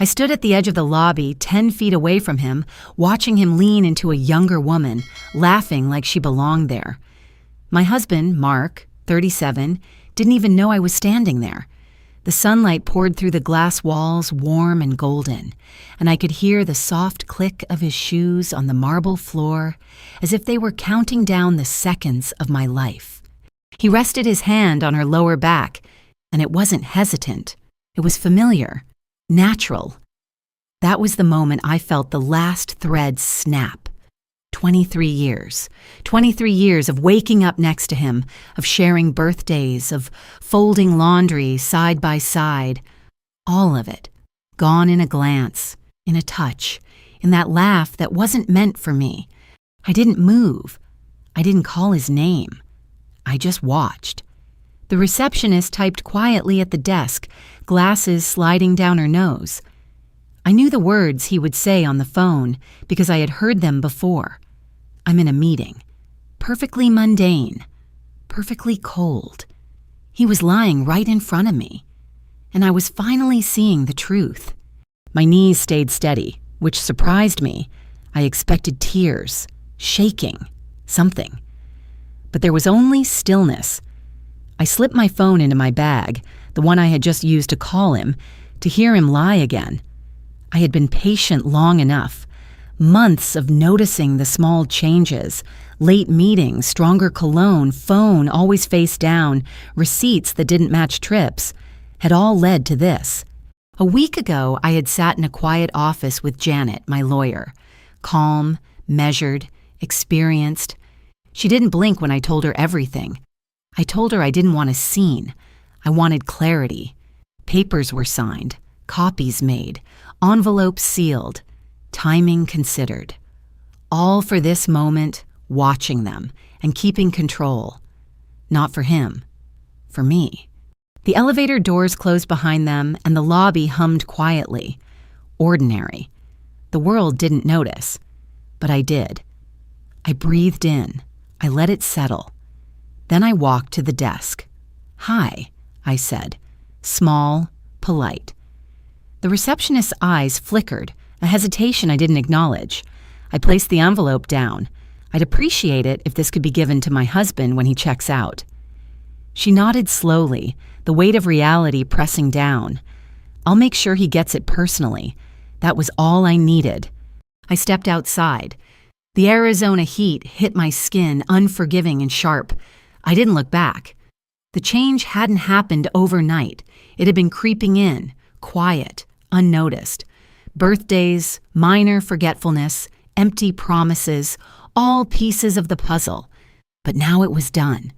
I stood at the edge of the lobby, 10 feet away from him, watching him lean into a younger woman, laughing like she belonged there. My husband, Mark, 37, didn't even know I was standing there. The sunlight poured through the glass walls, warm and golden, and I could hear the soft click of his shoes on the marble floor as if they were counting down the seconds of my life. He rested his hand on her lower back, and it wasn't hesitant. It was familiar, natural. That was the moment I felt the last thread snap. 23 years. 23 years of waking up next to him, of sharing birthdays, of folding laundry side by side. All of it. Gone in a glance, in a touch, in that laugh that wasn't meant for me. I didn't move. I didn't call his name. I just watched. The receptionist typed quietly at the desk, glasses sliding down her nose. I knew the words he would say on the phone because I had heard them before. I'm in a meeting. Perfectly mundane. Perfectly cold. He was lying right in front of me. And I was finally seeing the truth. My knees stayed steady, which surprised me. I expected tears, shaking, something. But there was only stillness. I slipped my phone into my bag, the one I had just used to call him, to hear him lie again. I had been patient long enough. Months of noticing the small changes, late meetings, stronger cologne, phone always face down, receipts that didn't match trips, had all led to this. A week ago, I had sat in a quiet office with Janet, my lawyer. Calm, measured, experienced. She didn't blink when I told her everything. I told her I didn't want a scene. I wanted clarity. Papers were signed, copies made, envelopes sealed, timing considered. All for this moment, watching them and keeping control. Not for him, for me. The elevator doors closed behind them and the lobby hummed quietly. Ordinary. The world didn't notice, but I did. I breathed in. I let it settle. Then I walked to the desk. "Hi," I said, small, polite. The receptionist's eyes flickered, a hesitation I didn't acknowledge. I placed the envelope down. I'd appreciate it if this could be given to my husband when he checks out. She nodded slowly, the weight of reality pressing down. I'll make sure he gets it personally. That was all I needed. I stepped outside. The Arizona heat hit my skin, unforgiving and sharp. I didn't look back. The change hadn't happened overnight. It had been creeping in, quiet, unnoticed. Birthdays, minor forgetfulness, empty promises, all pieces of the puzzle. But now it was done.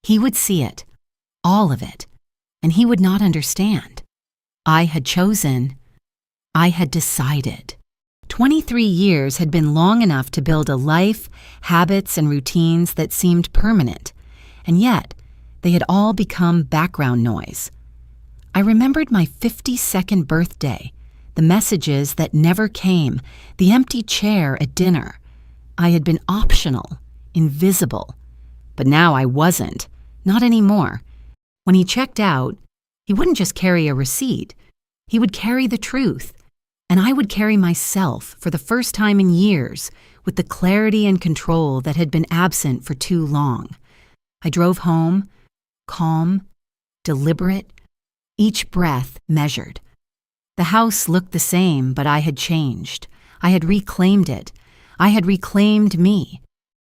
He would see it, all of it, and he would not understand. I had chosen. I had decided. 23 years had been long enough to build a life, habits, and routines that seemed permanent, and yet they had all become background noise. I remembered my 52nd birthday, the messages that never came, the empty chair at dinner. I had been optional, invisible. But now I wasn't, not anymore. When he checked out, he wouldn't just carry a receipt. He would carry the truth. And I would carry myself for the first time in years with the clarity and control that had been absent for too long. I drove home, calm, deliberate, each breath measured. The house looked the same, but I had changed. I had reclaimed it. I had reclaimed me.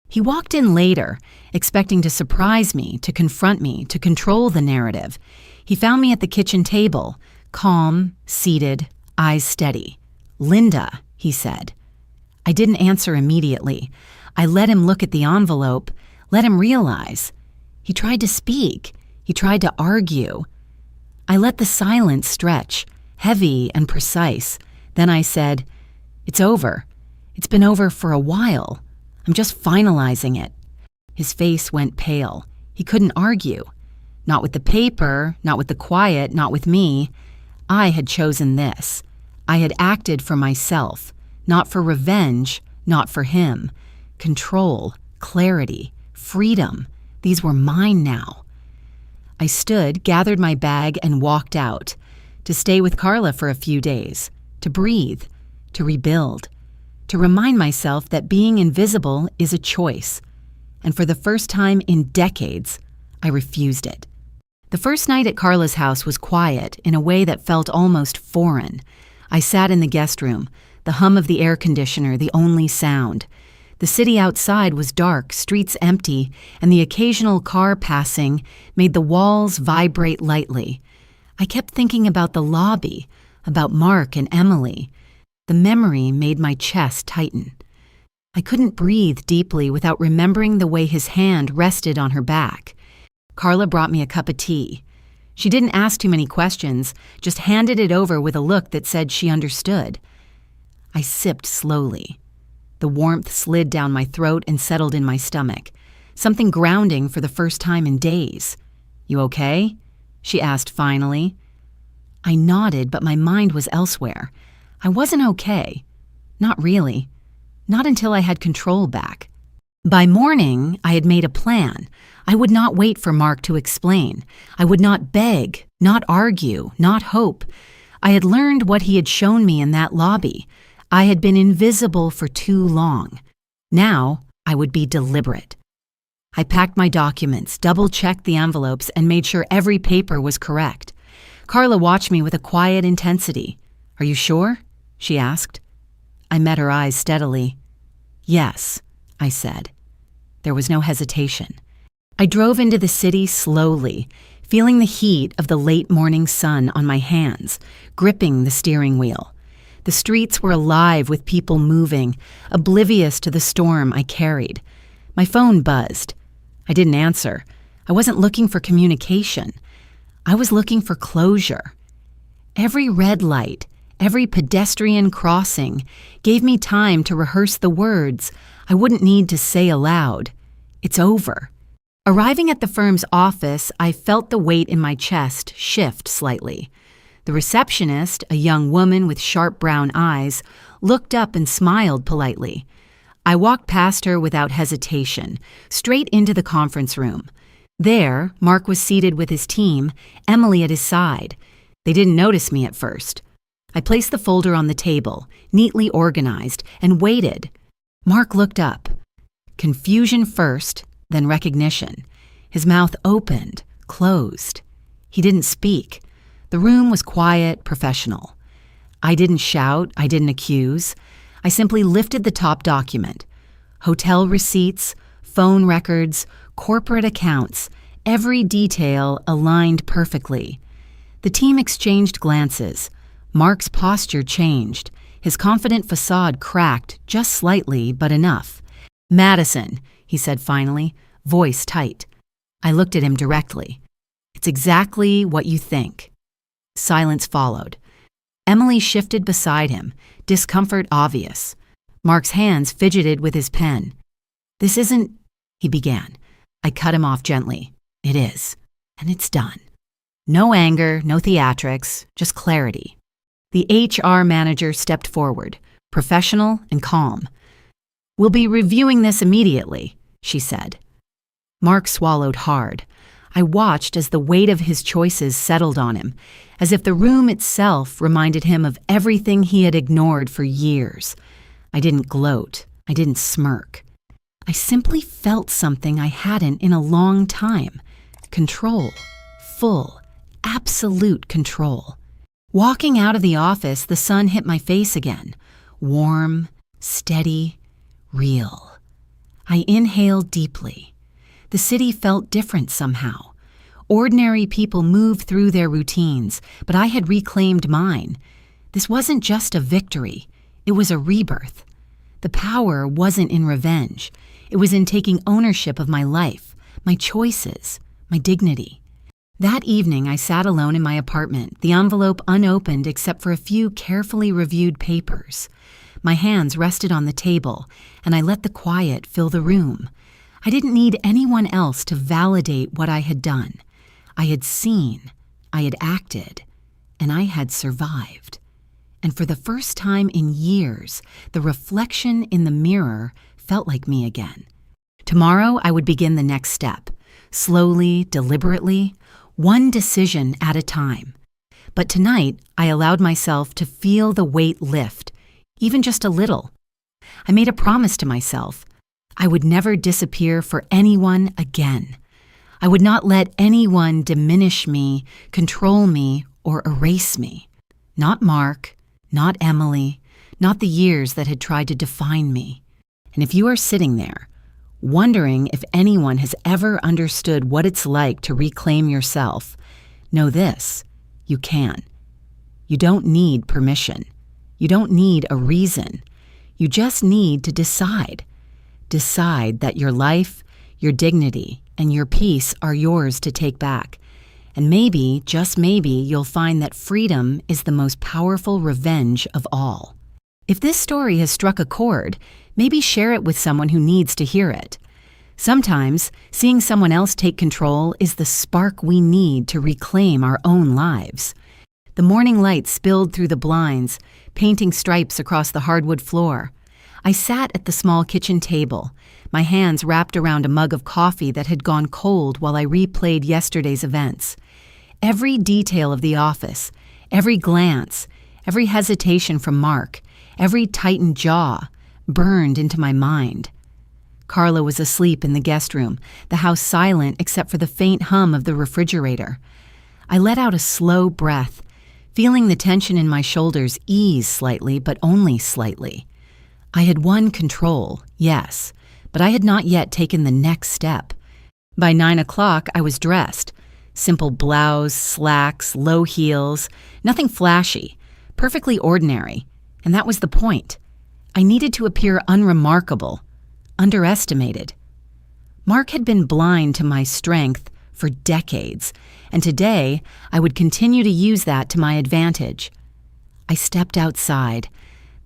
He walked in later, expecting to surprise me, to confront me, to control the narrative. He found me at the kitchen table, calm, seated, eyes steady. "Linda," he said. I didn't answer immediately. I let him look at the envelope, let him realize. He tried to speak. He tried to argue. I let the silence stretch, heavy and precise. Then I said, "It's over. It's been over for a while. I'm just finalizing it." His face went pale. He couldn't argue. Not with the paper, not with the quiet, not with me. I had chosen this. I had acted for myself, not for revenge, not for him. Control, clarity, freedom, these were mine now. I stood, gathered my bag, and walked out, to stay with Carla for a few days, to breathe, to rebuild, to remind myself that being invisible is a choice. And for the first time in decades, I refused it. The first night at Carla's house was quiet in a way that felt almost foreign. I sat in the guest room, the hum of the air conditioner the only sound. The city outside was dark, streets empty, and the occasional car passing made the walls vibrate lightly. I kept thinking about the lobby, about Mark and Emily. The memory made my chest tighten. I couldn't breathe deeply without remembering the way his hand rested on her back. Carla brought me a cup of tea. She didn't ask too many questions, just handed it over with a look that said she understood. I sipped slowly. The warmth slid down my throat and settled in my stomach, something grounding for the first time in days. "You okay?" she asked finally. I nodded, but my mind was elsewhere. I wasn't okay. Not really. Not until I had control back. By morning, I had made a plan. I would not wait for Mark to explain. I would not beg, not argue, not hope. I had learned what he had shown me in that lobby. I had been invisible for too long. Now, I would be deliberate. I packed my documents, double-checked the envelopes, and made sure every paper was correct. Carla watched me with a quiet intensity. "Are you sure?" she asked. I met her eyes steadily. "Yes," I said. There was no hesitation. I drove into the city slowly, feeling the heat of the late morning sun on my hands, gripping the steering wheel. The streets were alive with people moving, oblivious to the storm I carried. My phone buzzed. I didn't answer. I wasn't looking for communication. I was looking for closure. Every red light, every pedestrian crossing gave me time to rehearse the words I wouldn't need to say aloud. It's over. Arriving at the firm's office, I felt the weight in my chest shift slightly. The receptionist, a young woman with sharp brown eyes, looked up and smiled politely. I walked past her without hesitation, straight into the conference room. There, Mark was seated with his team, Emily at his side. They didn't notice me at first. I placed the folder on the table, neatly organized, and waited. Mark looked up. Confusion first, then recognition. His mouth opened, closed. He didn't speak. The room was quiet, professional. I didn't shout, I didn't accuse. I simply lifted the top document. Hotel receipts, phone records, corporate accounts, every detail aligned perfectly. The team exchanged glances. Mark's posture changed. His confident facade cracked, just slightly, but enough. "Madison," he said finally, voice tight. I looked at him directly. "It's exactly what you think." Silence followed. Emily shifted beside him, discomfort obvious. Mark's hands fidgeted with his pen. "This isn't," he began. I cut him off gently. "It is, and it's done. No anger, no theatrics, just clarity." The HR manager stepped forward, professional and calm. "We'll be reviewing this immediately," she said. Mark swallowed hard. I watched as the weight of his choices settled on him, as if the room itself reminded him of everything he had ignored for years. I didn't gloat. I didn't smirk. I simply felt something I hadn't in a long time. Control. Full, absolute control. Walking out of the office, the sun hit my face again. Warm, steady, real. I inhaled deeply. The city felt different somehow. Ordinary people moved through their routines, but I had reclaimed mine. This wasn't just a victory. It was a rebirth. The power wasn't in revenge. It was in taking ownership of my life, my choices, my dignity. That evening, I sat alone in my apartment, the envelope unopened except for a few carefully reviewed papers. My hands rested on the table, and I let the quiet fill the room. I didn't need anyone else to validate what I had done. I had seen, I had acted, and I had survived. And for the first time in years, the reflection in the mirror felt like me again. Tomorrow, I would begin the next step, slowly, deliberately, one decision at a time. But tonight, I allowed myself to feel the weight lift, even just a little. I made a promise to myself. I would never disappear for anyone again. I would not let anyone diminish me, control me, or erase me. Not Mark, not Emily, not the years that had tried to define me. And if you are sitting there, wondering if anyone has ever understood what it's like to reclaim yourself, know this: you can. You don't need permission. You don't need a reason. You just need to decide. Decide that your life, your dignity, and your peace are yours to take back. And maybe, just maybe, you'll find that freedom is the most powerful revenge of all. If this story has struck a chord, maybe share it with someone who needs to hear it. Sometimes, seeing someone else take control is the spark we need to reclaim our own lives. The morning light spilled through the blinds, painting stripes across the hardwood floor. I sat at the small kitchen table, my hands wrapped around a mug of coffee that had gone cold while I replayed yesterday's events. Every detail of the office, every glance, every hesitation from Mark, every tightened jaw, burned into my mind. Carla was asleep in the guest room, the house silent except for the faint hum of the refrigerator. I let out a slow breath, feeling the tension in my shoulders ease slightly, but only slightly. I had won control, yes, but I had not yet taken the next step. By 9 o'clock, I was dressed. Simple blouse, slacks, low heels, nothing flashy, perfectly ordinary, and that was the point. I needed to appear unremarkable, underestimated. Mark had been blind to my strength for decades, and today I would continue to use that to my advantage. I stepped outside.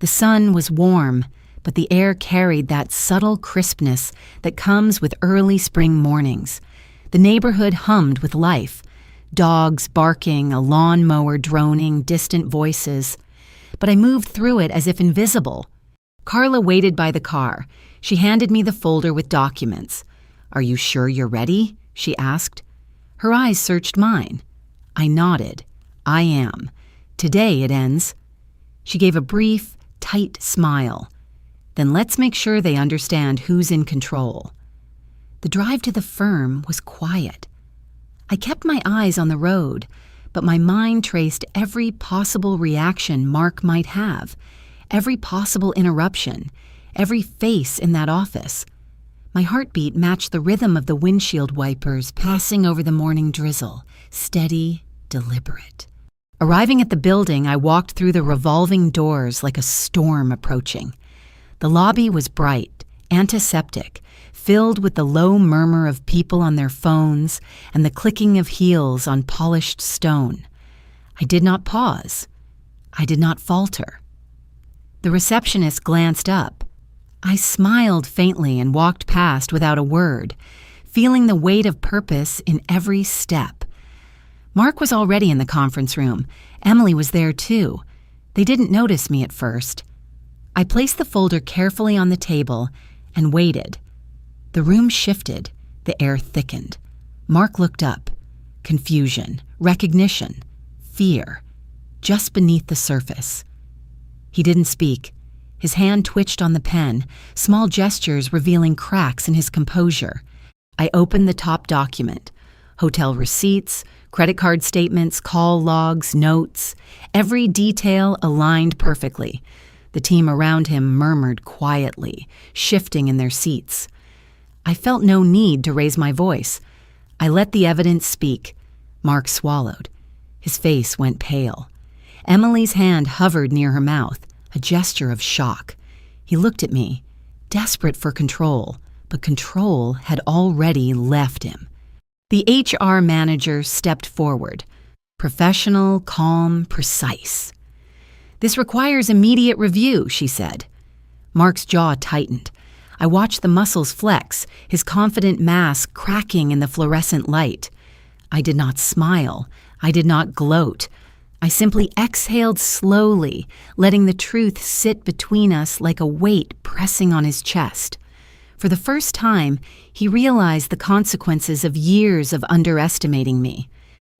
The sun was warm, but the air carried that subtle crispness that comes with early spring mornings. The neighborhood hummed with life, dogs barking, a lawnmower droning, distant voices. But I moved through it as if invisible. Carla waited by the car. She handed me the folder with documents. "Are you sure you're ready?" she asked. Her eyes searched mine. I nodded. "I am. Today it ends." She gave a brief, tight smile. "Then let's make sure they understand who's in control." The drive to the firm was quiet. I kept my eyes on the road, but my mind traced every possible reaction Mark might have, every possible interruption, every face in that office. My heartbeat matched the rhythm of the windshield wipers passing over the morning drizzle, steady, deliberate. Arriving at the building, I walked through the revolving doors like a storm approaching. The lobby was bright, antiseptic, filled with the low murmur of people on their phones and the clicking of heels on polished stone. I did not pause. I did not falter. The receptionist glanced up. I smiled faintly and walked past without a word, feeling the weight of purpose in every step. Mark was already in the conference room. Emily was there too. They didn't notice me at first. I placed the folder carefully on the table and waited. The room shifted. The air thickened. Mark looked up. Confusion, recognition, fear, just beneath the surface. He didn't speak. His hand twitched on the pen, small gestures revealing cracks in his composure. I opened the top document. Hotel receipts, credit card statements, call logs, notes. Every detail aligned perfectly. The team around him murmured quietly, shifting in their seats. I felt no need to raise my voice. I let the evidence speak. Mark swallowed. His face went pale. Emily's hand hovered near her mouth, a gesture of shock. He looked at me, desperate for control, but control had already left him. The HR manager stepped forward, professional, calm, precise. "This requires immediate review," she said. Mark's jaw tightened. I watched the muscles flex, his confident mask cracking in the fluorescent light. I did not smile. I did not gloat. I simply exhaled slowly, letting the truth sit between us like a weight pressing on his chest. For the first time, he realized the consequences of years of underestimating me.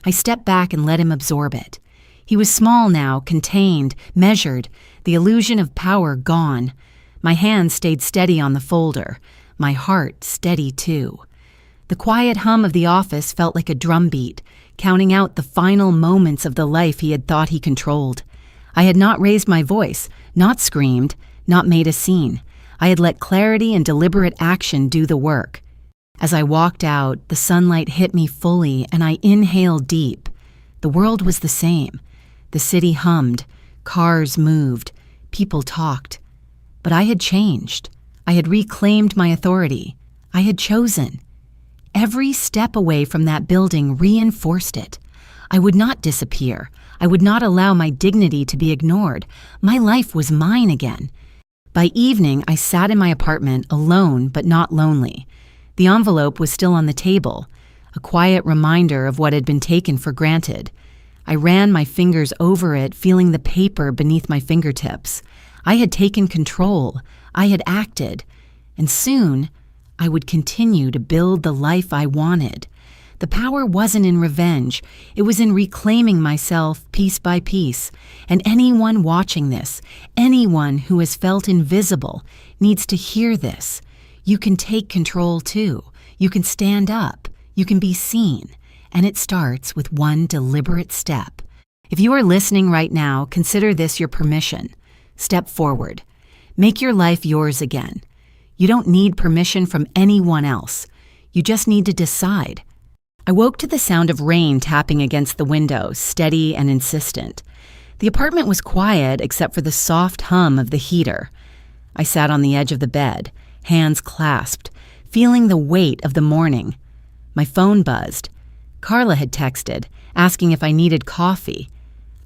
I stepped back and let him absorb it. He was small now, contained, measured, the illusion of power gone. My hand stayed steady on the folder, my heart steady too. The quiet hum of the office felt like a drumbeat, counting out the final moments of the life he had thought he controlled. I had not raised my voice, not screamed, not made a scene. I had let clarity and deliberate action do the work. As I walked out, the sunlight hit me fully and I inhaled deep. The world was the same. The city hummed, cars moved, people talked. But I had changed. I had reclaimed my authority. I had chosen. Every step away from that building reinforced it. I would not disappear. I would not allow my dignity to be ignored. My life was mine again. By evening, I sat in my apartment alone but not lonely. The envelope was still on the table, a quiet reminder of what had been taken for granted. I ran my fingers over it, feeling the paper beneath my fingertips. I had taken control. I had acted. And soon, I would continue to build the life I wanted. The power wasn't in revenge. It was in reclaiming myself piece by piece. And anyone watching this, anyone who has felt invisible, needs to hear this. You can take control too. You can stand up. You can be seen. And it starts with one deliberate step. If you are listening right now, consider this your permission. Step forward. Make your life yours again. You don't need permission from anyone else. You just need to decide. I woke to the sound of rain tapping against the window, steady and insistent. The apartment was quiet except for the soft hum of the heater. I sat on the edge of the bed, hands clasped, feeling the weight of the morning. My phone buzzed. Carla had texted, asking if I needed coffee.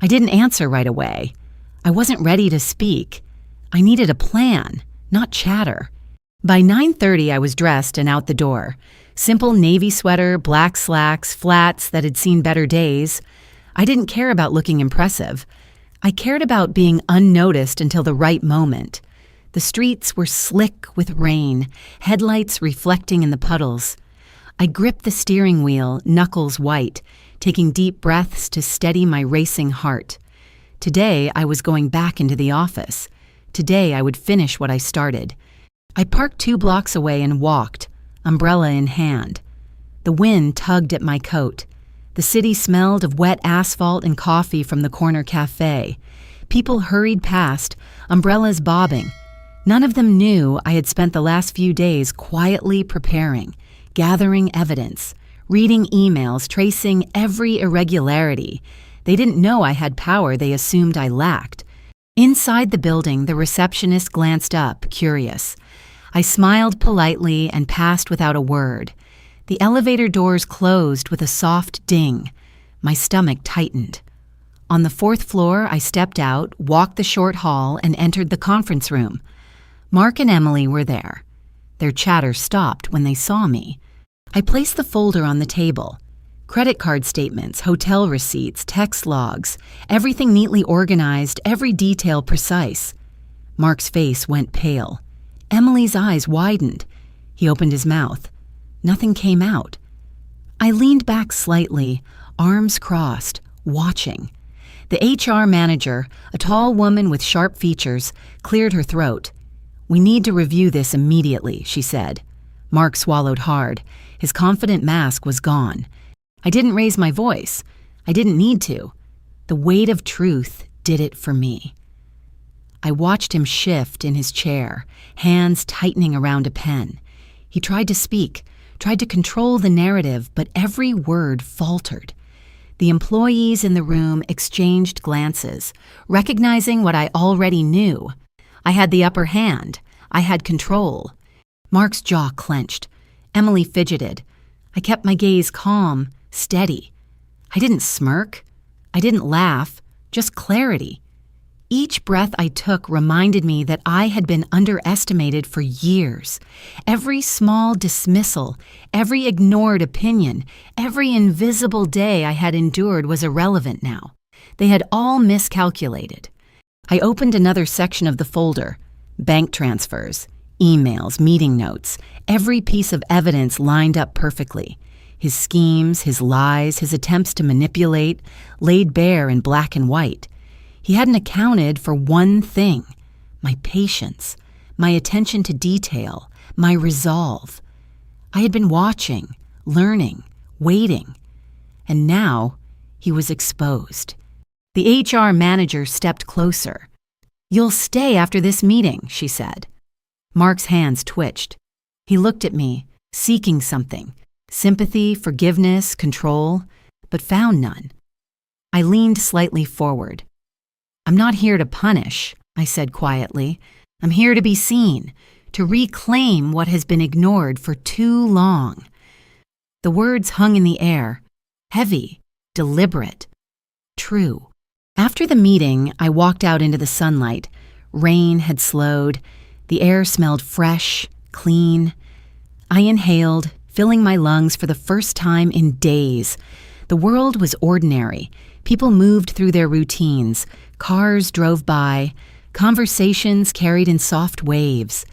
I didn't answer right away. I wasn't ready to speak. I needed a plan, not chatter. By 9:30, I was dressed and out the door. Simple navy sweater, black slacks, flats that had seen better days. I didn't care about looking impressive. I cared about being unnoticed until the right moment. The streets were slick with rain, headlights reflecting in the puddles. I gripped the steering wheel, knuckles white, taking deep breaths to steady my racing heart. Today, I was going back into the office. Today, I would finish what I started. I parked 2 blocks away and walked, umbrella in hand. The wind tugged at my coat. The city smelled of wet asphalt and coffee from the corner cafe. People hurried past, umbrellas bobbing. None of them knew I had spent the last few days quietly preparing, gathering evidence, reading emails, tracing every irregularity. They didn't know I had power they assumed I lacked. Inside the building, the receptionist glanced up, curious. I smiled politely and passed without a word. The elevator doors closed with a soft ding. My stomach tightened. On the 4th floor, I stepped out, walked the short hall, and entered the conference room. Mark and Emily were there. Their chatter stopped when they saw me. I placed the folder on the table. Credit card statements, hotel receipts, text logs, everything neatly organized, every detail precise. Mark's face went pale. Emily's eyes widened. He opened his mouth. Nothing came out. I leaned back slightly, arms crossed, watching. The HR manager, a tall woman with sharp features, cleared her throat. "We need to review this immediately," she said. Mark swallowed hard. His confident mask was gone. I didn't raise my voice. I didn't need to. The weight of truth did it for me. I watched him shift in his chair, hands tightening around a pen. He tried to speak, tried to control the narrative, but every word faltered. The employees in the room exchanged glances, recognizing what I already knew. I had the upper hand. I had control. Mark's jaw clenched. Emily fidgeted. I kept my gaze calm, steady. I didn't smirk. I didn't laugh, just clarity. Each breath I took reminded me that I had been underestimated for years. Every small dismissal, every ignored opinion, every invisible day I had endured was irrelevant now. They had all miscalculated. I opened another section of the folder. Bank transfers, emails, meeting notes, every piece of evidence lined up perfectly. His schemes, his lies, his attempts to manipulate, laid bare in black and white. He hadn't accounted for one thing: my patience, my attention to detail, my resolve. I had been watching, learning, waiting, and now he was exposed. The HR manager stepped closer. "You'll stay after this meeting," she said. Mark's hands twitched. He looked at me, seeking something: sympathy, forgiveness, control, but found none. I leaned slightly forward. "I'm not here to punish," I said quietly. "I'm here to be seen, to reclaim what has been ignored for too long." The words hung in the air, heavy, deliberate, true. After the meeting, I walked out into the sunlight. Rain had slowed. The air smelled fresh, clean. I inhaled, filling my lungs for the first time in days. The world was ordinary. People moved through their routines. Cars drove by. Conversations carried in soft waves.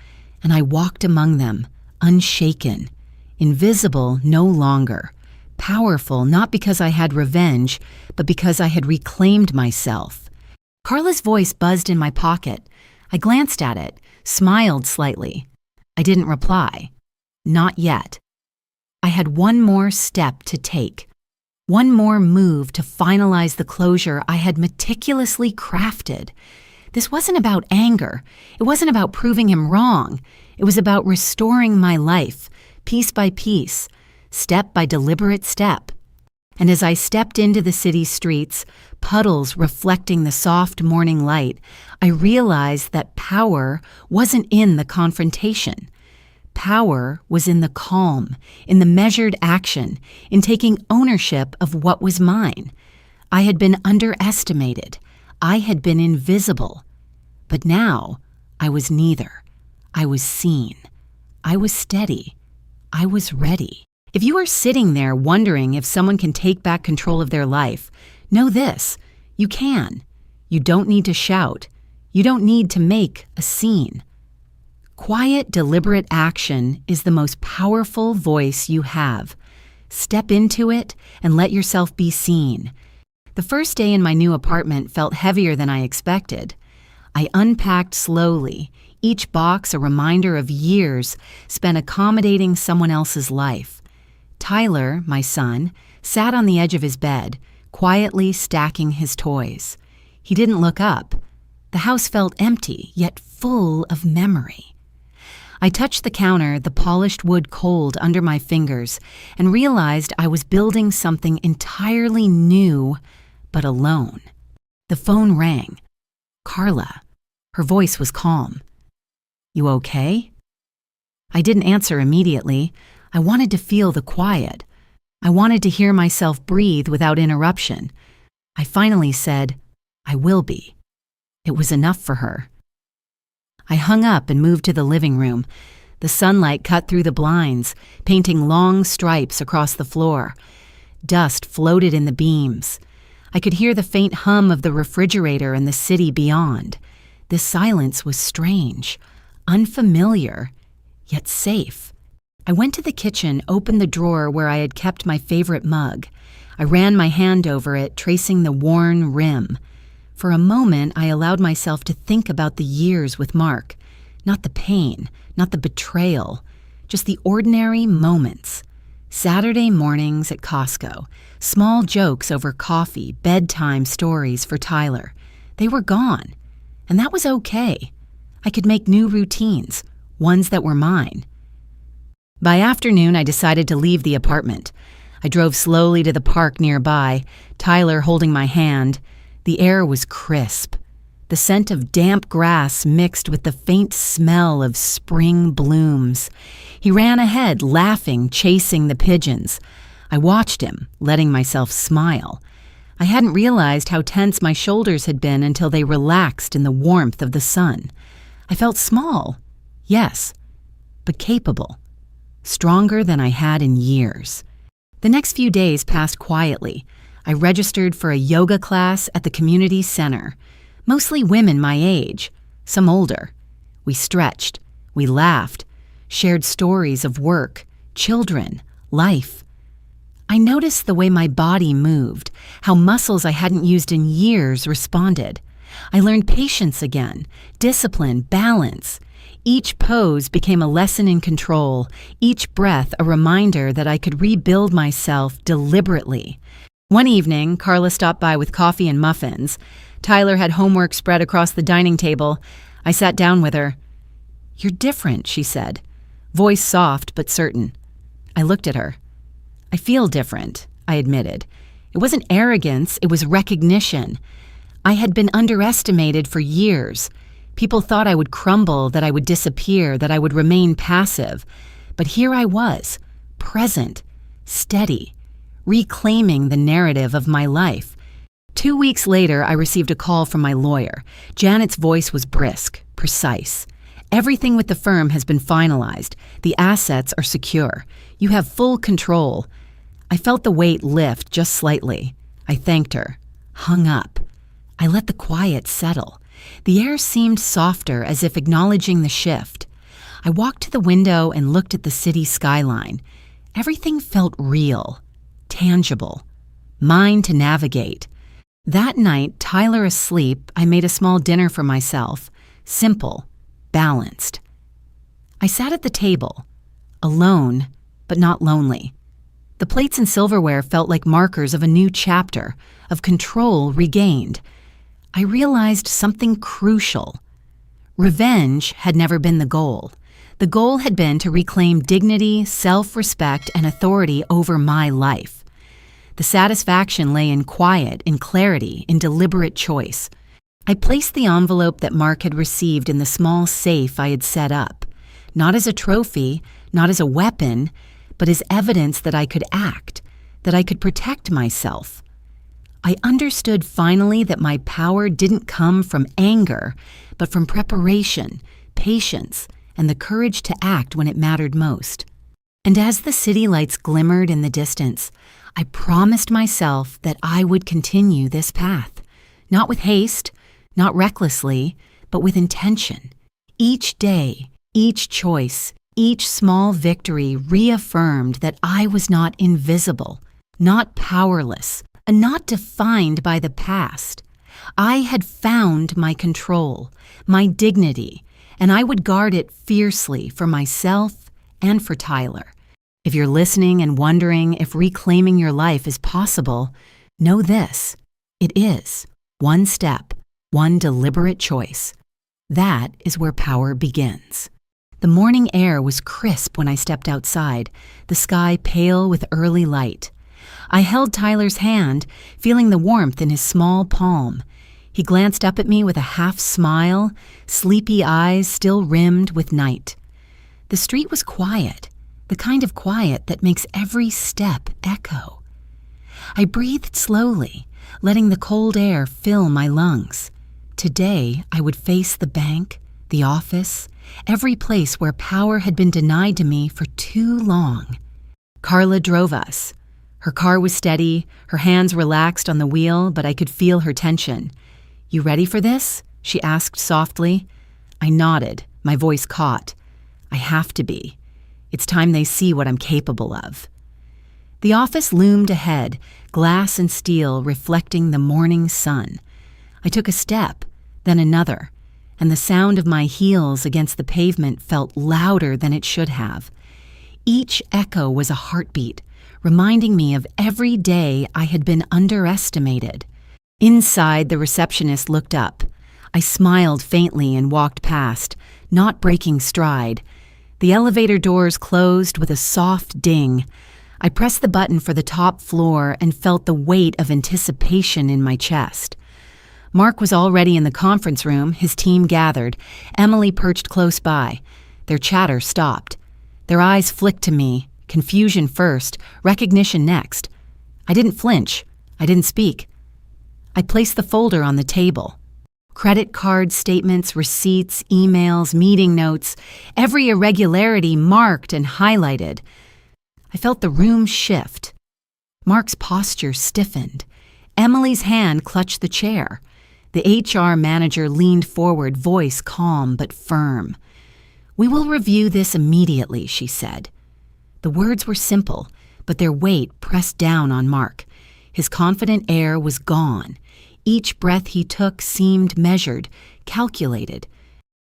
And I walked among them, unshaken, invisible no longer, powerful not because I had revenge, but because I had reclaimed myself. Carla's voice buzzed in my pocket. I glanced at it, smiled slightly. I didn't reply. Not yet. I had one more step to take, one more move to finalize the closure I had meticulously crafted. This wasn't about anger. It wasn't about proving him wrong. It was about restoring my life, piece by piece, step by deliberate step. And as I stepped into the city streets, puddles reflecting the soft morning light, I realized that power wasn't in the confrontation. Power was in the calm, in the measured action, in taking ownership of what was mine. I had been underestimated. I had been invisible. But now, I was neither. I was seen. I was steady. I was ready. If you are sitting there wondering if someone can take back control of their life, know this: you can. You don't need to shout. You don't need to make a scene. Quiet, deliberate action is the most powerful voice you have. Step into it and let yourself be seen. The first day in my new apartment felt heavier than I expected. I unpacked slowly, each box a reminder of years spent accommodating someone else's life. Tyler, my son, sat on the edge of his bed, quietly stacking his toys. He didn't look up. The house felt empty, yet full of memory. I touched the counter, the polished wood cold under my fingers, and realized I was building something entirely new, but alone. The phone rang. Carla. Her voice was calm. "You okay?" I didn't answer immediately. I wanted to feel the quiet. I wanted to hear myself breathe without interruption. I finally said, "I will be." It was enough for her. I hung up and moved to the living room. The sunlight cut through the blinds, painting long stripes across the floor. Dust floated in the beams. I could hear the faint hum of the refrigerator and the city beyond. This silence was strange, unfamiliar, yet safe. I went to the kitchen, opened the drawer where I had kept my favorite mug. I ran my hand over it, tracing the worn rim. For a moment, I allowed myself to think about the years with Mark. Not the pain, not the betrayal, just the ordinary moments. Saturday mornings at Costco, small jokes over coffee, bedtime stories for Tyler. They were gone, and that was okay. I could make new routines, ones that were mine. By afternoon, I decided to leave the apartment. I drove slowly to the park nearby, Tyler holding my hand. The air was crisp. The scent of damp grass mixed with the faint smell of spring blooms. He ran ahead, laughing, chasing the pigeons. I watched him, letting myself smile. I hadn't realized how tense my shoulders had been until they relaxed in the warmth of the sun. I felt small, yes, but capable. Stronger than I had in years. The next few days passed quietly. I registered for a yoga class at the community center. Mostly women my age, some older. We stretched, we laughed, shared stories of work, children, life. I noticed the way my body moved, how muscles I hadn't used in years responded. I learned patience again, discipline, balance. Each pose became a lesson in control, each breath a reminder that I could rebuild myself deliberately. One evening, Carla stopped by with coffee and muffins. Tyler had homework spread across the dining table. I sat down with her. "You're different," she said, voice soft but certain. I looked at her. "I feel different," I admitted. It wasn't arrogance, it was recognition. I had been underestimated for years. People thought I would crumble, that I would disappear, that I would remain passive. But here I was, present, steady, reclaiming the narrative of my life. 2 weeks later, I received a call from my lawyer. Janet's voice was brisk, precise. "Everything with the firm has been finalized. The assets are secure. You have full control." I felt the weight lift just slightly. I thanked her, hung up. I let the quiet settle. The air seemed softer, as if acknowledging the shift. I walked to the window and looked at the city skyline. Everything felt real, tangible, mine to navigate. That night, Tyler asleep, I made a small dinner for myself, simple, balanced. I sat at the table, alone, but not lonely. The plates and silverware felt like markers of a new chapter, of control regained. I realized something crucial. Revenge had never been the goal. The goal had been to reclaim dignity, self-respect, and authority over my life. The satisfaction lay in quiet, in clarity, in deliberate choice. I placed the envelope that Mark had received in the small safe I had set up, not as a trophy, not as a weapon, but as evidence that I could act, that I could protect myself. I understood finally that my power didn't come from anger, but from preparation, patience, and the courage to act when it mattered most. And as the city lights glimmered in the distance, I promised myself that I would continue this path, not with haste, not recklessly, but with intention. Each day, each choice, each small victory reaffirmed that I was not invisible, not powerless, and not defined by the past. I had found my control, my dignity, and I would guard it fiercely for myself and for Tyler. If you're listening and wondering if reclaiming your life is possible, know this: it is. One step, one deliberate choice. That is where power begins. The morning air was crisp when I stepped outside, the sky pale with early light. I held Tyler's hand, feeling the warmth in his small palm. He glanced up at me with a half smile, sleepy eyes still rimmed with night. The street was quiet, the kind of quiet that makes every step echo. I breathed slowly, letting the cold air fill my lungs. Today, I would face the bank, the office, every place where power had been denied to me for too long. Carla drove us. Her car was steady, her hands relaxed on the wheel, but I could feel her tension. "You ready for this?" she asked softly. I nodded, my voice caught. I have to be. It's time they see what I'm capable of. The office loomed ahead, glass and steel reflecting the morning sun. I took a step, then another, and the sound of my heels against the pavement felt louder than it should have. Each echo was a heartbeat, reminding me of every day I had been underestimated. Inside, the receptionist looked up. I smiled faintly and walked past, not breaking stride. The elevator doors closed with a soft ding. I pressed the button for the top floor and felt the weight of anticipation in my chest. Mark was already in the conference room, his team gathered. Emily perched close by. Their chatter stopped. Their eyes flicked to me, confusion first, recognition next. I didn't flinch. I didn't speak. I placed the folder on the table. Credit card statements, receipts, emails, meeting notes, every irregularity marked and highlighted. I felt the room shift. Mark's posture stiffened. Emily's hand clutched the chair. The HR manager leaned forward, voice calm but firm. "We will review this immediately," she said. The words were simple, but their weight pressed down on Mark. His confident air was gone. Each breath he took seemed measured, calculated.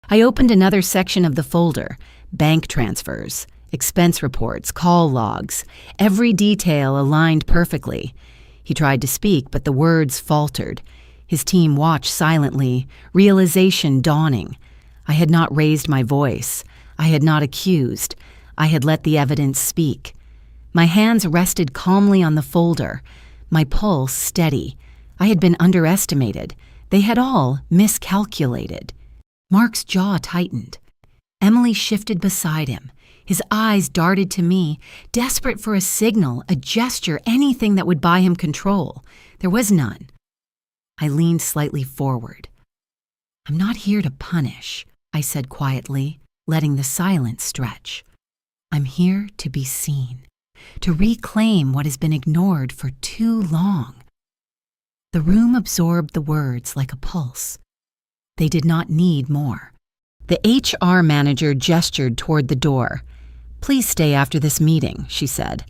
I opened another section of the folder: bank transfers, expense reports, call logs. Every detail aligned perfectly. He tried to speak, but the words faltered. His team watched silently, realization dawning. I had not raised my voice. I had not accused. I had let the evidence speak. My hands rested calmly on the folder, my pulse steady. I had been underestimated. They had all miscalculated. Mark's jaw tightened. Emily shifted beside him. His eyes darted to me, desperate for a signal, a gesture, anything that would buy him control. There was none. I leaned slightly forward. "I'm not here to punish," I said quietly, letting the silence stretch. "I'm here to be seen, to reclaim what has been ignored for too long." The room absorbed the words like a pulse. They did not need more. The HR manager gestured toward the door. "Please stay after this meeting," she said.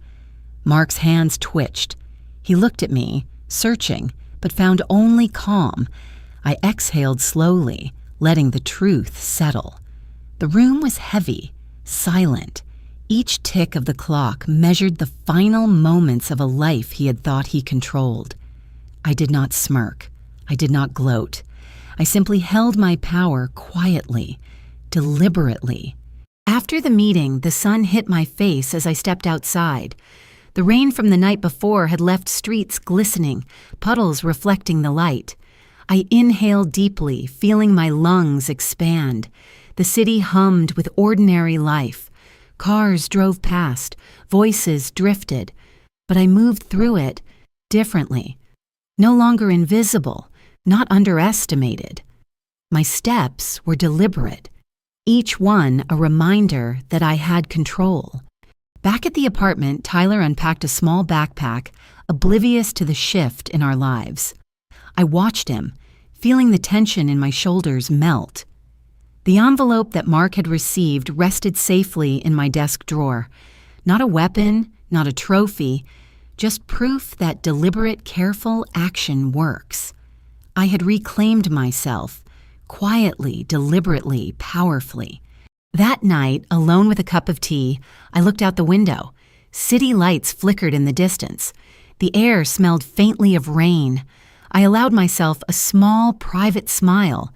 Mark's hands twitched. He looked at me, searching, but found only calm. I exhaled slowly, letting the truth settle. The room was heavy, silent. Each tick of the clock measured the final moments of a life he had thought he controlled. I did not smirk. I did not gloat. I simply held my power quietly, deliberately. After the meeting, the sun hit my face as I stepped outside. The rain from the night before had left streets glistening, puddles reflecting the light. I inhaled deeply, feeling my lungs expand. The city hummed with ordinary life. Cars drove past, voices drifted, but I moved through it differently. No longer invisible, not underestimated. My steps were deliberate, each one a reminder that I had control. Back at the apartment, Tyler unpacked a small backpack, oblivious to the shift in our lives. I watched him, feeling the tension in my shoulders melt. The envelope that Mark had received rested safely in my desk drawer. Not a weapon, not a trophy, just proof that deliberate, careful action works. I had reclaimed myself, quietly, deliberately, powerfully. That night, alone with a cup of tea, I looked out the window. City lights flickered in the distance. The air smelled faintly of rain. I allowed myself a small, private smile.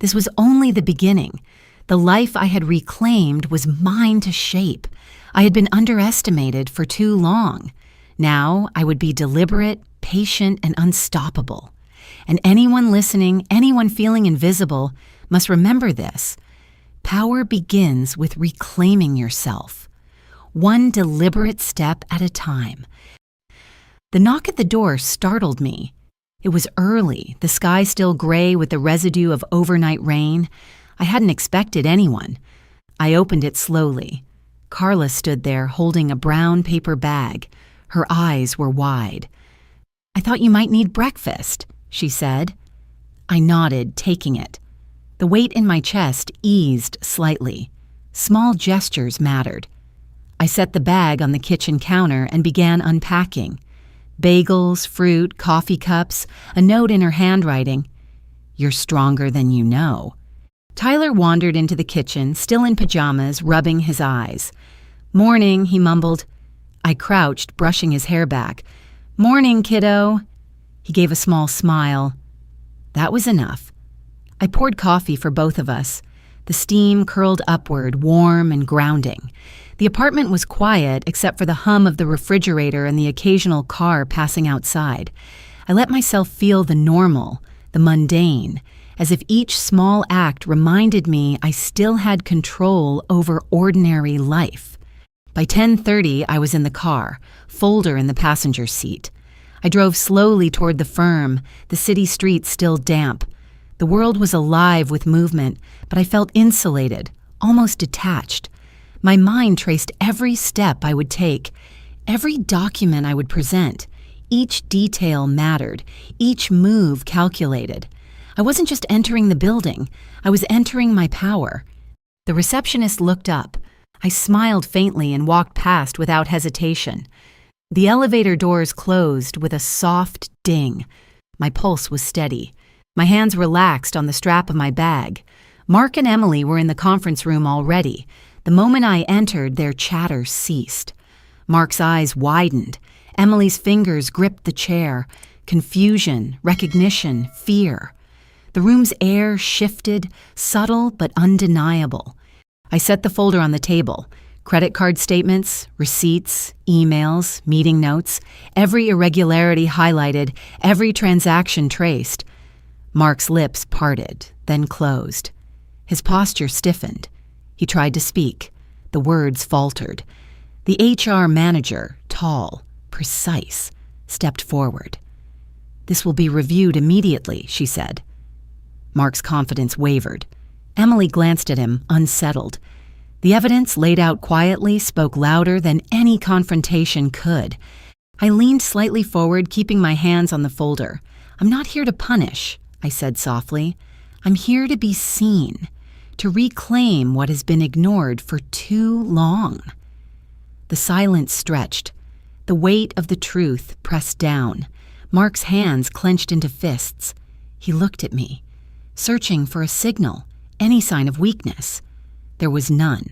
This was only the beginning. The life I had reclaimed was mine to shape. I had been underestimated for too long. Now I would be deliberate, patient, and unstoppable. And anyone listening, anyone feeling invisible, must remember this. Power begins with reclaiming yourself, one deliberate step at a time. The knock at the door startled me. It was early, the sky still gray with the residue of overnight rain. I hadn't expected anyone. I opened it slowly. Carla stood there holding a brown paper bag. Her eyes were wide. "I thought you might need breakfast," she said. I nodded, taking it. The weight in my chest eased slightly. Small gestures mattered. I set the bag on the kitchen counter and began unpacking. Bagels, fruit, coffee cups, a note in her handwriting. "You're stronger than you know." Tyler wandered into the kitchen, still in pajamas, rubbing his eyes. "Morning," he mumbled. I crouched, brushing his hair back. "Morning, kiddo." He gave a small smile. That was enough. I poured coffee for both of us. The steam curled upward, warm and grounding. The apartment was quiet except for the hum of the refrigerator and the occasional car passing outside. I let myself feel the normal, the mundane, as if each small act reminded me I still had control over ordinary life. By 10:30, I was in the car, folder in the passenger seat. I drove slowly toward the firm, the city streets still damp. The world was alive with movement, but I felt insulated, almost detached. My mind traced every step I would take, every document I would present. Each detail mattered, each move calculated. I wasn't just entering the building, I was entering my power. The receptionist looked up. I smiled faintly and walked past without hesitation. The elevator doors closed with a soft ding. My pulse was steady. My hands relaxed on the strap of my bag. Mark and Emily were in the conference room already. The moment I entered, their chatter ceased. Mark's eyes widened. Emily's fingers gripped the chair. Confusion, recognition, fear. The room's air shifted, subtle but undeniable. I set the folder on the table. Credit card statements, receipts, emails, meeting notes, every irregularity highlighted, every transaction traced. Mark's lips parted, then closed. His posture stiffened. He tried to speak. The words faltered. The HR manager, tall, precise, stepped forward. "This will be reviewed immediately," she said. Mark's confidence wavered. Emily glanced at him, unsettled. The evidence laid out quietly spoke louder than any confrontation could. I leaned slightly forward, keeping my hands on the folder. "I'm not here to punish," I said softly. "I'm here to be seen, to reclaim what has been ignored for too long." The silence stretched. The weight of the truth pressed down. Mark's hands clenched into fists. He looked at me, searching for a signal, any sign of weakness. There was none.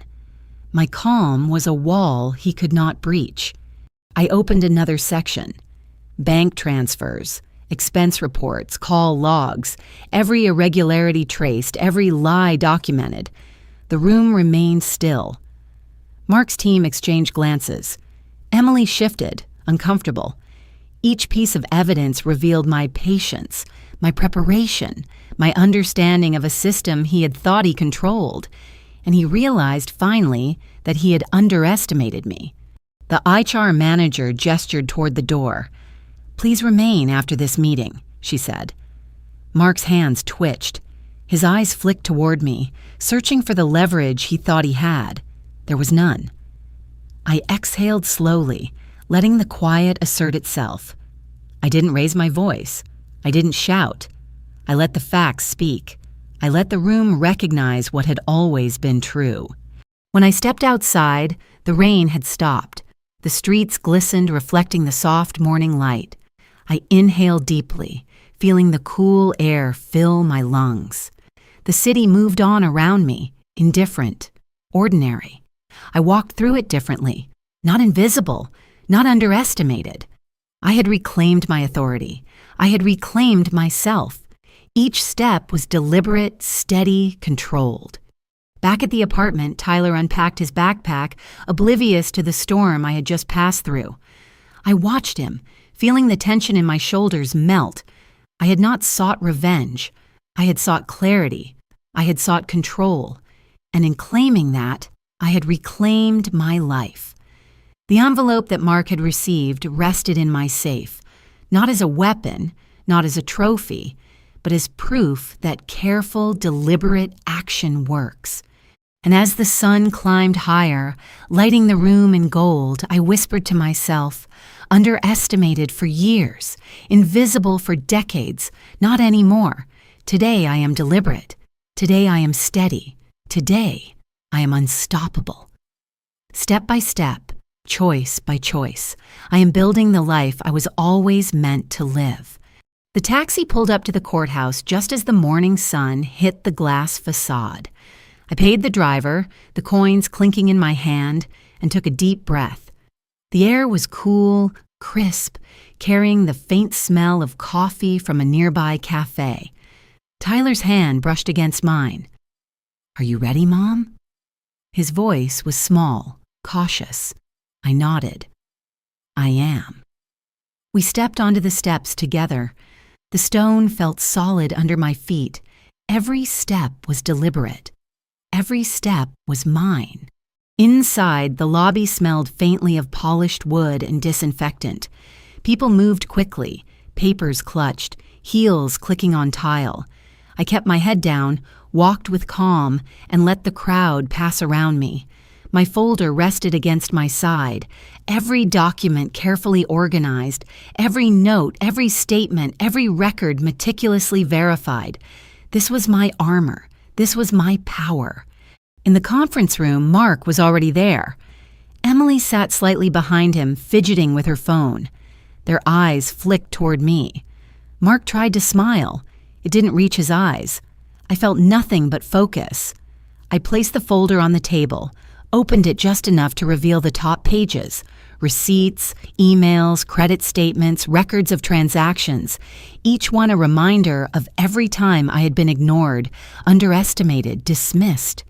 My calm was a wall he could not breach. I opened another section. Bank transfers, expense reports, call logs, every irregularity traced, every lie documented. The room remained still. Mark's team exchanged glances. Emily shifted, uncomfortable. Each piece of evidence revealed my patience, my preparation, my understanding of a system he had thought he controlled. And he realized finally that he had underestimated me. The HR manager gestured toward the door. "Please remain after this meeting," she said. Mark's hands twitched. His eyes flicked toward me, searching for the leverage he thought he had. There was none. I exhaled slowly, letting the quiet assert itself. I didn't raise my voice. I didn't shout. I let the facts speak. I let the room recognize what had always been true. When I stepped outside, the rain had stopped. The streets glistened, reflecting the soft morning light. I inhaled deeply, feeling the cool air fill my lungs. The city moved on around me, indifferent, ordinary. I walked through it differently, not invisible, not underestimated. I had reclaimed my authority. I had reclaimed myself. Each step was deliberate, steady, controlled. Back at the apartment, Tyler unpacked his backpack, oblivious to the storm I had just passed through. I watched him, feeling the tension in my shoulders melt. I had not sought revenge. I had sought clarity. I had sought control. And in claiming that, I had reclaimed my life. The envelope that Mark had received rested in my safe, not as a weapon, not as a trophy, but as proof that careful, deliberate action works. And as the sun climbed higher, lighting the room in gold, I whispered to myself, underestimated for years, invisible for decades, not anymore. Today I am deliberate. Today I am steady. Today I am unstoppable. Step by step, choice by choice, I am building the life I was always meant to live. The taxi pulled up to the courthouse just as the morning sun hit the glass facade. I paid the driver, the coins clinking in my hand, and took a deep breath. The air was cool, crisp, carrying the faint smell of coffee from a nearby cafe. Tyler's hand brushed against mine. "Are you ready, Mom?" His voice was small, cautious. I nodded. "I am." We stepped onto the steps together. The stone felt solid under my feet. Every step was deliberate. Every step was mine. Inside, the lobby smelled faintly of polished wood and disinfectant. People moved quickly, papers clutched, heels clicking on tile. I kept my head down, walked with calm, and let the crowd pass around me. My folder rested against my side, every document carefully organized, every note, every statement, every record meticulously verified. This was my armor. This was my power. In the conference room, Mark was already there. Emily sat slightly behind him, fidgeting with her phone. Their eyes flicked toward me. Mark tried to smile. It didn't reach his eyes. I felt nothing but focus. I placed the folder on the table, opened it just enough to reveal the top pages. Receipts, emails, credit statements, records of transactions, each one a reminder of every time I had been ignored, underestimated, dismissed.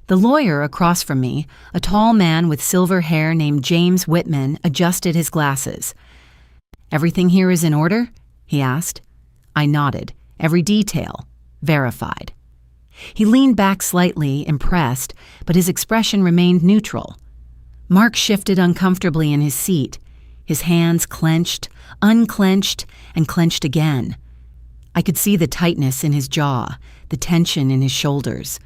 The lawyer across from me, a tall man with silver hair named James Whitman, adjusted his glasses. "Everything here is in order?" he asked. I nodded. Every detail. Verified. He leaned back slightly, impressed, but his expression remained neutral. Mark shifted uncomfortably in his seat. His hands clenched, unclenched, and clenched again. I could see the tightness in his jaw, the tension in his shoulders.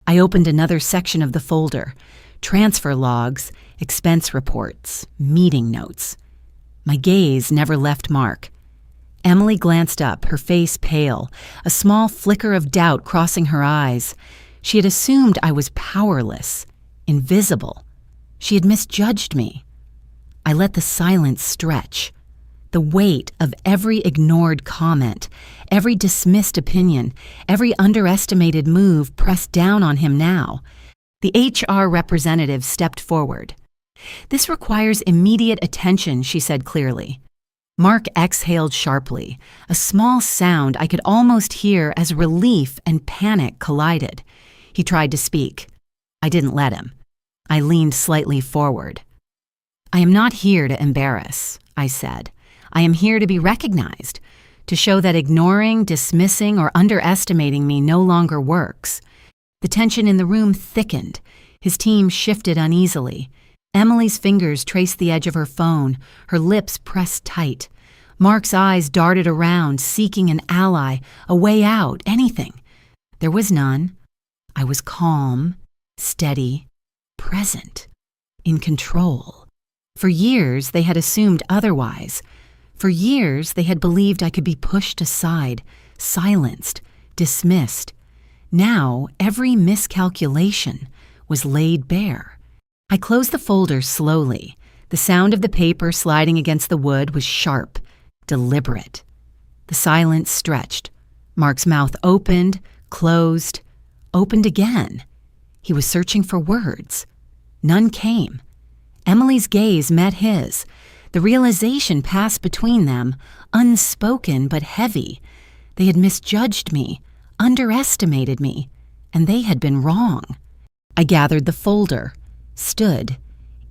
I opened another section of the folder. Transfer logs, expense reports, meeting notes. My gaze never left Mark. Emily glanced up, her face pale, a small flicker of doubt crossing her eyes. She had assumed I was powerless, invisible. She had misjudged me. I let the silence stretch. The weight of every ignored comment, every dismissed opinion, every underestimated move pressed down on him now. The HR representative stepped forward. "This requires immediate attention," she said clearly. Mark exhaled sharply, a small sound I could almost hear as relief and panic collided. He tried to speak. I didn't let him. I leaned slightly forward. "I am not here to embarrass," I said. "I am here to be recognized, to show that ignoring, dismissing, or underestimating me no longer works." The tension in the room thickened. His team shifted uneasily. Emily's fingers traced the edge of her phone, her lips pressed tight. Mark's eyes darted around, seeking an ally, a way out, anything. There was none. I was calm, steady, present, in control. For years, they had assumed otherwise. For years, they had believed I could be pushed aside, silenced, dismissed. Now, every miscalculation was laid bare. I closed the folder slowly. The sound of the paper sliding against the wood was sharp, deliberate. The silence stretched. Mark's mouth opened, closed, opened again. He was searching for words. None came. Emily's gaze met his. The realization passed between them, unspoken but heavy. They had misjudged me, underestimated me, and they had been wrong. I gathered the folder. Stood,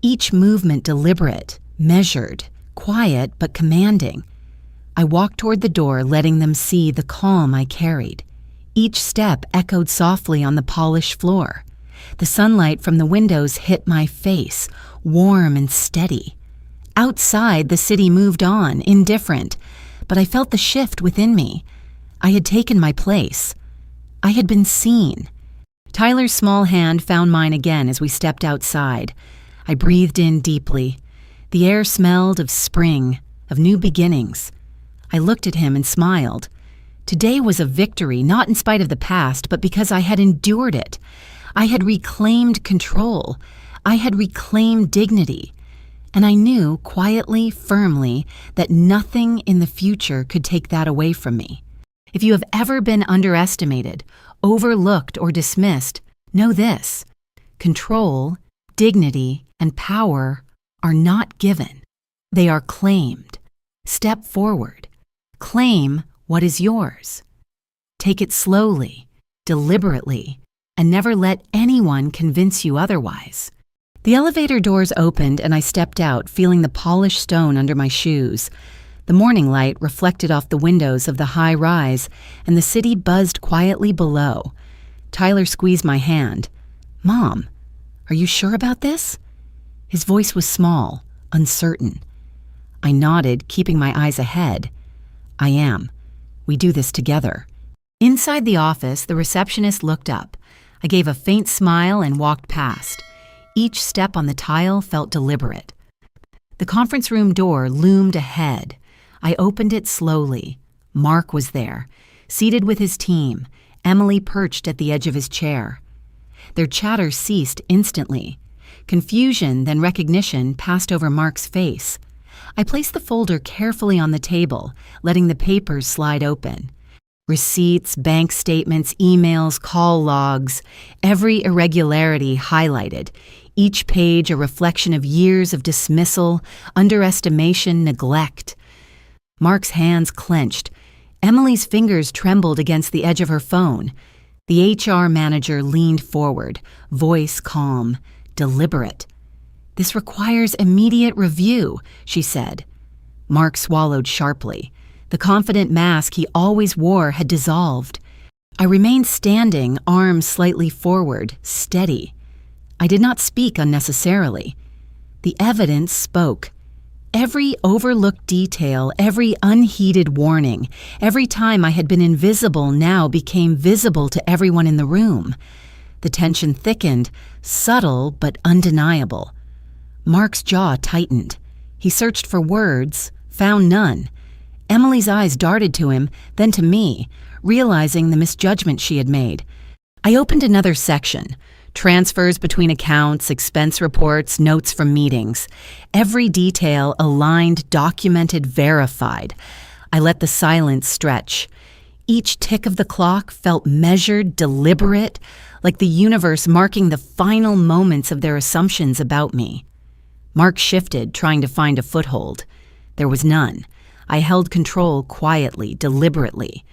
each movement deliberate, measured, quiet but commanding. I walked toward the door, letting them see the calm I carried. Each step echoed softly on the polished floor. The sunlight from the windows hit my face, warm and steady. Outside, the city moved on, indifferent, but I felt the shift within me. I had taken my place. I had been seen. Tyler's small hand found mine again as we stepped outside. I breathed in deeply. The air smelled of spring, of new beginnings. I looked at him and smiled. Today was a victory, not in spite of the past, but because I had endured it. I had reclaimed control. I had reclaimed dignity. And I knew, quietly, firmly, that nothing in the future could take that away from me. If you have ever been underestimated, overlooked, or dismissed, know this: control, dignity, and power are not given. They are claimed. Step forward. Claim what is yours. Take it slowly, deliberately, and never let anyone convince you otherwise. The elevator doors opened and I stepped out, feeling the polished stone under my shoes. The morning light reflected off the windows of the high rise, and the city buzzed quietly below. Tyler squeezed my hand. "Mom, are you sure about this?" His voice was small, uncertain. I nodded, keeping my eyes ahead. "I am. We do this together." Inside the office, the receptionist looked up. I gave a faint smile and walked past. Each step on the tile felt deliberate. The conference room door loomed ahead. I opened it slowly. Mark was there, seated with his team, Emily perched at the edge of his chair. Their chatter ceased instantly. Confusion, then recognition, passed over Mark's face. I placed the folder carefully on the table, letting the papers slide open. Receipts, bank statements, emails, call logs, every irregularity highlighted, each page a reflection of years of dismissal, underestimation, neglect. Mark's hands clenched. Emily's fingers trembled against the edge of her phone. The HR manager leaned forward, voice calm, deliberate. "This requires immediate review," she said. Mark swallowed sharply. The confident mask he always wore had dissolved. I remained standing, arms slightly forward, steady. I did not speak unnecessarily. The evidence spoke. Every overlooked detail, every unheeded warning, every time I had been invisible now became visible to everyone in the room. The tension thickened, subtle but undeniable. Mark's jaw tightened. He searched for words, found none. Emily's eyes darted to him, then to me, realizing the misjudgment she had made. I opened another section. Transfers between accounts, expense reports, notes from meetings. Every detail aligned, documented, verified. I let the silence stretch. Each tick of the clock felt measured, deliberate, like the universe marking the final moments of their assumptions about me. Mark shifted, trying to find a foothold. There was none. I held control quietly, deliberately.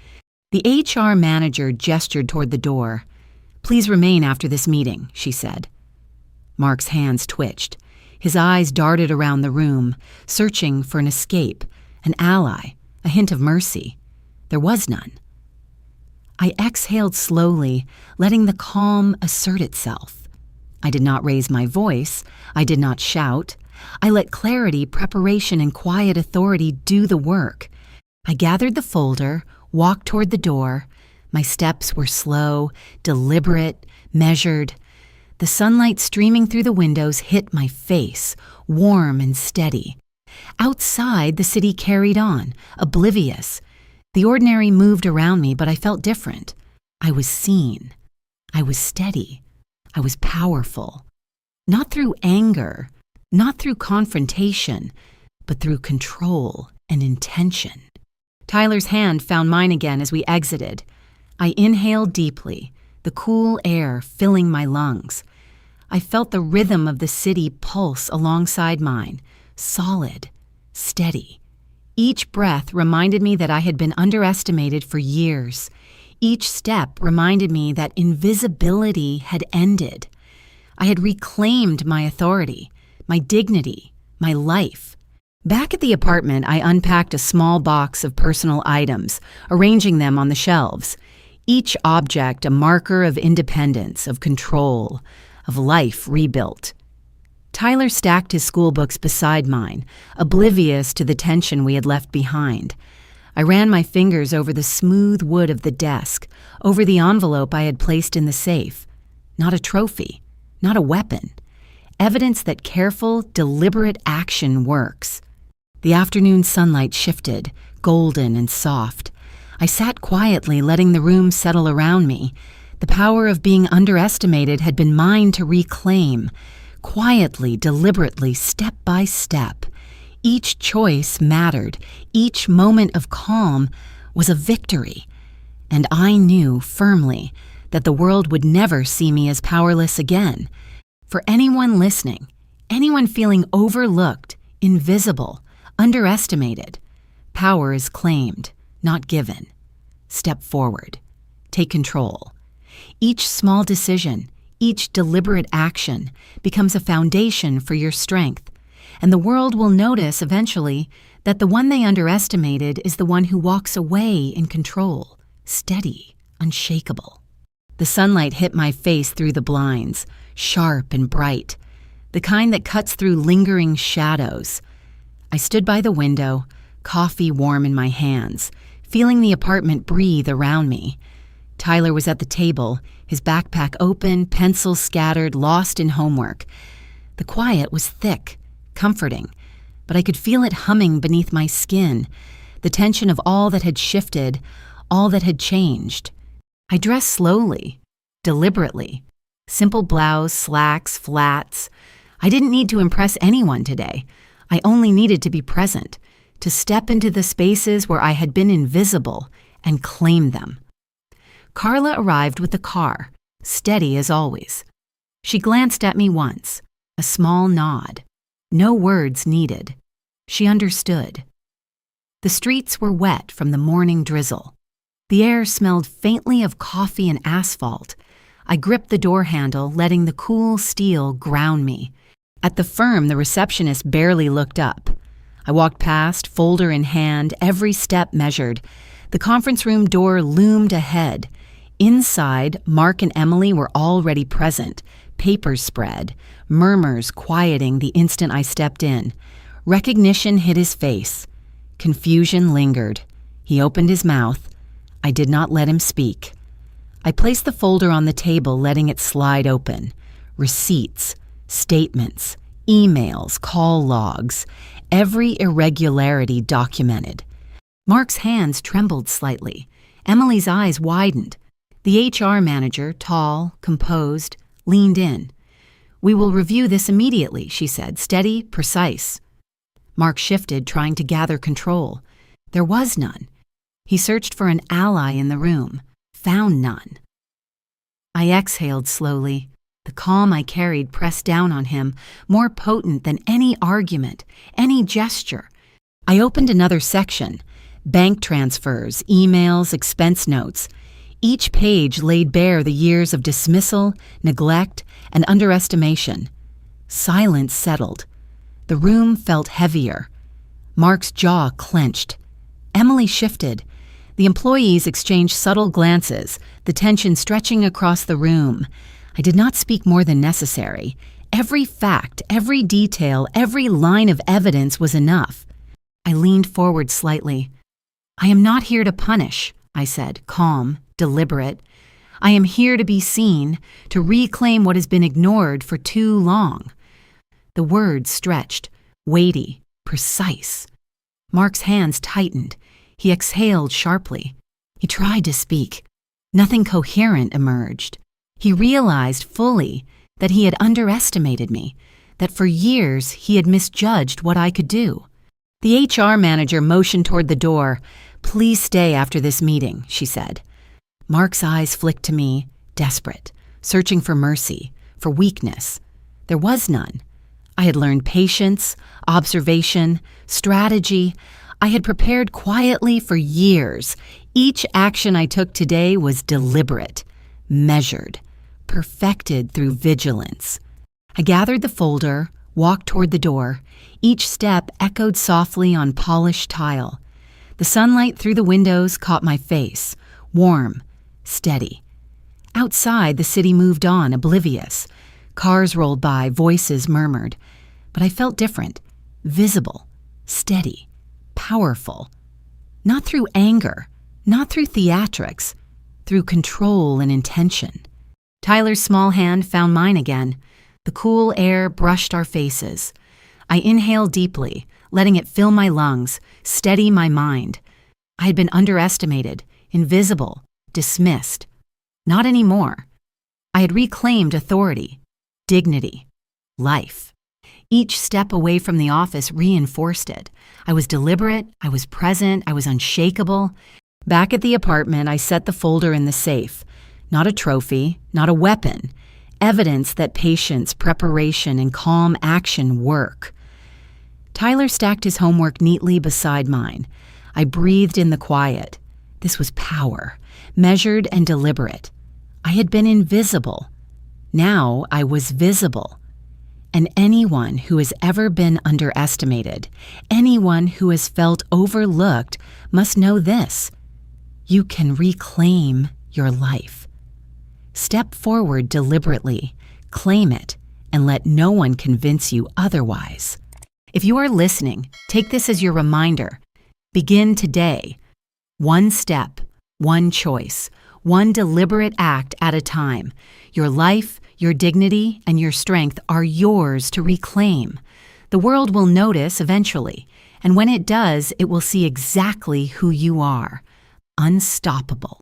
The HR manager gestured toward the door. "Please remain after this meeting," she said. Mark's hands twitched. His eyes darted around the room, searching for an escape, an ally, a hint of mercy. There was none. I exhaled slowly, letting the calm assert itself. I did not raise my voice. I did not shout. I let clarity, preparation, and quiet authority do the work. I gathered the folder, walked toward the door. My steps were slow, deliberate, measured. The sunlight streaming through the windows hit my face, warm and steady. Outside, the city carried on, oblivious. The ordinary moved around me, but I felt different. I was seen. I was steady. I was powerful. Not through anger, not through confrontation, but through control and intention. Tyler's hand found mine again as we exited. I inhaled deeply, the cool air filling my lungs. I felt the rhythm of the city pulse alongside mine, solid, steady. Each breath reminded me that I had been underestimated for years. Each step reminded me that invisibility had ended. I had reclaimed my authority, my dignity, my life. Back at the apartment, I unpacked a small box of personal items, arranging them on the shelves. Each object a marker of independence, of control, of life rebuilt. Tyler stacked his school books beside mine, oblivious to the tension we had left behind. I ran my fingers over the smooth wood of the desk, over the envelope I had placed in the safe. Not a trophy, not a weapon. Evidence that careful, deliberate action works. The afternoon sunlight shifted, golden and soft. I sat quietly, letting the room settle around me. The power of being underestimated had been mine to reclaim. Quietly, deliberately, step by step. Each choice mattered. Each moment of calm was a victory. And I knew firmly that the world would never see me as powerless again. For anyone listening, anyone feeling overlooked, invisible, underestimated, power is claimed, not given. Step forward. Take control. Each small decision, each deliberate action becomes a foundation for your strength, and the world will notice eventually that the one they underestimated is the one who walks away in control, steady, unshakable. The sunlight hit my face through the blinds, sharp and bright, the kind that cuts through lingering shadows. I stood by the window, coffee warm in my hands, feeling the apartment breathe around me. Tyler was at the table, his backpack open, pencils scattered, lost in homework. The quiet was thick, comforting, but I could feel it humming beneath my skin, the tension of all that had shifted, all that had changed. I dressed slowly, deliberately, Simple blouse, slacks, flats. I didn't need to impress anyone today. I only needed to be present, to step into the spaces where I had been invisible and claim them. Carla arrived with the car, steady as always. She glanced at me once, a small nod. No words needed. She understood. The streets were wet from the morning drizzle. The air smelled faintly of coffee and asphalt. I gripped the door handle, letting the cool steel ground me. At the firm, the receptionist barely looked up. I walked past, folder in hand, every step measured. The conference room door loomed ahead. Inside, Mark and Emily were already present, papers spread, murmurs quieting the instant I stepped in. Recognition hit his face. Confusion lingered. He opened his mouth. I did not let him speak. I placed the folder on the table, letting it slide open. Receipts, statements, emails, call logs, every irregularity documented. Mark's hands trembled slightly. Emily's eyes widened. The HR manager, tall, composed, leaned in. "We will review this immediately," she said, steady, precise. Mark shifted, trying to gather control. There was none. He searched for an ally in the room, found none. I exhaled slowly. The calm I carried pressed down on him, more potent than any argument, any gesture. I opened another section. Bank transfers, emails, expense notes. Each page laid bare the years of dismissal, neglect, and underestimation. Silence settled. The room felt heavier. Mark's jaw clenched. Emily shifted. The employees exchanged subtle glances, the tension stretching across the room. I did not speak more than necessary. Every fact, every detail, every line of evidence was enough. I leaned forward slightly. "I am not here to punish," I said, calm, deliberate. "I am here to be seen, to reclaim what has been ignored for too long." The words stretched, weighty, precise. Mark's hands tightened. He exhaled sharply. He tried to speak. Nothing coherent emerged. He realized fully that he had underestimated me, that for years he had misjudged what I could do. The HR manager motioned toward the door. "Please stay after this meeting," she said. Mark's eyes flicked to me, desperate, searching for mercy, for weakness. There was none. I had learned patience, observation, strategy. I had prepared quietly for years. Each action I took today was deliberate, measured, perfected through vigilance. I gathered the folder, walked toward the door. Each step echoed softly on polished tile. The sunlight through the windows caught my face, warm, steady. Outside, the city moved on, oblivious. Cars rolled by, voices murmured. But I felt different, visible, steady, powerful. Not through anger, not through theatrics, through control and intention. Tyler's small hand found mine again. The cool air brushed our faces. I inhaled deeply, letting it fill my lungs, steady my mind. I had been underestimated, invisible, dismissed. Not anymore. I had reclaimed authority, dignity, life. Each step away from the office reinforced it. I was deliberate, I was present, I was unshakable. Back at the apartment, I set the folder in the safe. Not a trophy, not a weapon. Evidence that patience, preparation, and calm action work. Tyler stacked his homework neatly beside mine. I breathed in the quiet. This was power, measured and deliberate. I had been invisible. Now I was visible. And anyone who has ever been underestimated, anyone who has felt overlooked, must know this. You can reclaim your life. Step forward deliberately, claim it, and let no one convince you otherwise. If you are listening, take this as your reminder. Begin today. One step, one choice, one deliberate act at a time. Your life, your dignity, and your strength are yours to reclaim. The world will notice eventually, and when it does, it will see exactly who you are. Unstoppable.